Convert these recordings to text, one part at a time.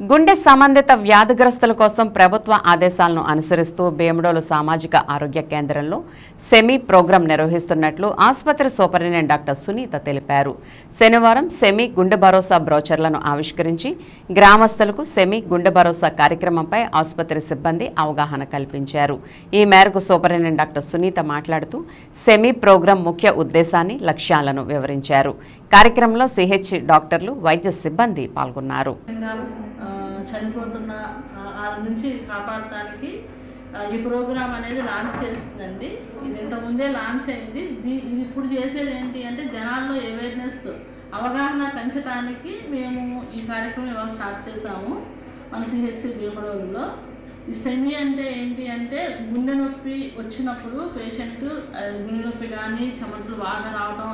గుండె సంబంధిత వ్యాధిగ్రస్తుల కోసం ప్రభుత్వ ఆదేశాలను అనుసరిస్తూ భీమడోలు సామాజిక ఆరోగ్య కేంద్రంలో సెమీ ప్రోగ్రాం నిర్వహిస్తున్నట్లు ఆసుపత్రి సూపరింటెండెంట్ డాక్టర్ సునీత తెలిపారు. శనివారం సెమీ గుండె భరోసా బ్రోచర్లను ఆవిష్కరించి గ్రామస్తులకు సెమీ గుండె భరోసా కార్యక్రమంపై ఆసుపత్రి సిబ్బంది అవగాహన కల్పించారు. ఈ మేరకు సూపరింటెండెంట్ డాక్టర్ సునీత మాట్లాడుతూ సెమీ ప్రోగ్రాం ముఖ్య ఉద్దేశాన్ని, లక్ష్యాలను వివరించారు. కార్యక్రమంలో సిహెచ్ డాక్టర్లు, వైద్య సిబ్బంది పాల్గొన్నారు. చనిపోతున్న వాళ్ళ నుంచి కాపాడటానికి ఈ ప్రోగ్రాం అనేది లాంచ్ చేస్తుందండి. ఇది ఇంతకుముందే లాంచ్ అయింది. ఇది ఇప్పుడు చేసేది ఏంటి అంటే జనాల్లో అవేర్నెస్, అవగాహన పెంచడానికి మేము ఈ కార్యక్రమం ఇవాళ స్టార్ట్ చేసాము మన సిహెచ్సి భీమడోలులో. ఈ స్టెమీ అంటే ఏంటి అంటే గుండె నొప్పి వచ్చినప్పుడు పేషెంట్ గుండె నొప్పి కానీ చెమటలు బాగా రావటం,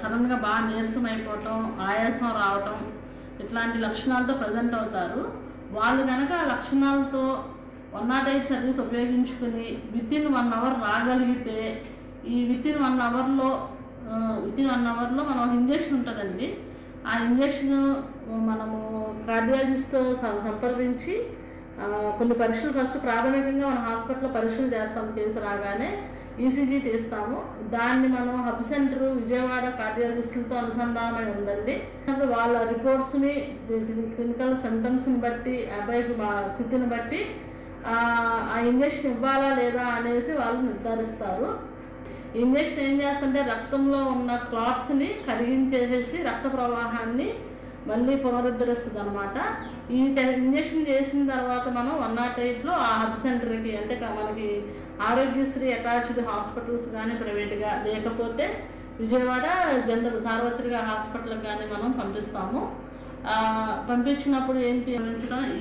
సడన్గా బాగా నీరసం అయిపోవటం, ఆయాసం రావటం, ఇట్లాంటి లక్షణాలతో ప్రజెంట్ అవుతారు. వాళ్ళు కనుక ఆ లక్షణాలతో 108 సర్వీస్ ఉపయోగించుకుని వితిన్ 1 అవర్ రాగలిగితే ఈ వితిన్ 1 అవర్లో మనం ఇంజెక్షన్ ఉంటుందండి. ఆ ఇంజెక్షన్ మనము కార్డియాలజిస్ట్తో సంప్రదించి కొన్ని పరీక్షలు ఫస్ట్ ప్రాథమికంగా మన హాస్పిటల్లో పరీక్షలు చేస్తాము. కేసు రాగానే ఈసీజీ తీస్తాము. దాన్ని మనం హబ్ సెంటర్ విజయవాడ కార్డియాలజిస్టులతో అనుసంధానమై ఉందండి. వాళ్ళ రిపోర్ట్స్ని, క్లినికల్ సిమ్టమ్స్ని బట్టి, అబ్బాయికి స్థితిని బట్టి ఆ ఇంజెక్షన్ ఇవ్వాలా లేదా అనేసి వాళ్ళు నిర్ధారిస్తారు. ఇంజెక్షన్ ఏం చేస్తుంటే రక్తంలో ఉన్న క్లాట్స్ని కరిగించేసేసి రక్త ప్రవాహాన్ని మళ్ళీ పునరుద్ధరిస్తుంది అనమాట. ఈ ఇంజెక్షన్ చేసిన తర్వాత మనం 108లో ఆ హబ్ సెంటర్కి, అంటే మనకి ఆరోగ్యశ్రీ అటాచ్డ్ హాస్పిటల్స్ కానీ ప్రైవేట్గా, లేకపోతే విజయవాడ జనరల్ సార్వత్రిక హాస్పిటల్కి కానీ మనం పంపిస్తాము. పంపించినప్పుడు ఏంటి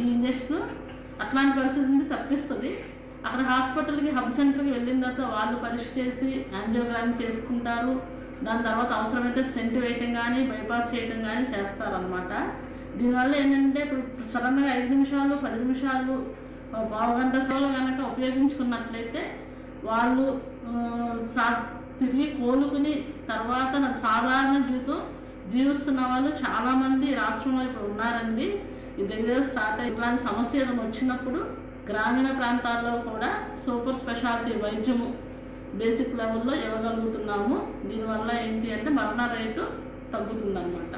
ఈ ఇంజెక్షన్ అట్లాంటి పరిస్థితి నుండి తప్పిస్తుంది. అక్కడ హాస్పిటల్కి హబ్ సెంటర్కి వెళ్ళిన తర్వాత వాళ్ళు పరీక్ష చేసి యాంజియోగ్రామ్ చేసుకుంటారు. దాని తర్వాత అవసరమైతే స్టెంట్ వేయటం కానీ, బైపాస్ చేయటం కానీ చేస్తారనమాట. దీనివల్ల ఏంటంటే ఇప్పుడు సడన్గా 5 నిమిషాలు, 10 నిమిషాలు, పావుగంట సేవలు కనుక ఉపయోగించుకున్నట్లయితే వాళ్ళు తిరిగి కోలుకుని తర్వాత సాధారణ జీవితం జీవిస్తున్న వాళ్ళు చాలామంది రాష్ట్రంలో ఇప్పుడు ఉన్నారండి. ఈ దగ్గర స్టార్ట్ అయ్యి ఇట్లాంటి సమస్య వచ్చినప్పుడు గ్రామీణ ప్రాంతాల్లో కూడా సూపర్ స్పెషాలిటీ వైద్యము బేసిక్ లెవెల్లో ఇవ్వగలుగుతున్నాము. దీనివల్ల ఏంటి అంటే మరణ రేటు తగ్గుతుందన్నమాట.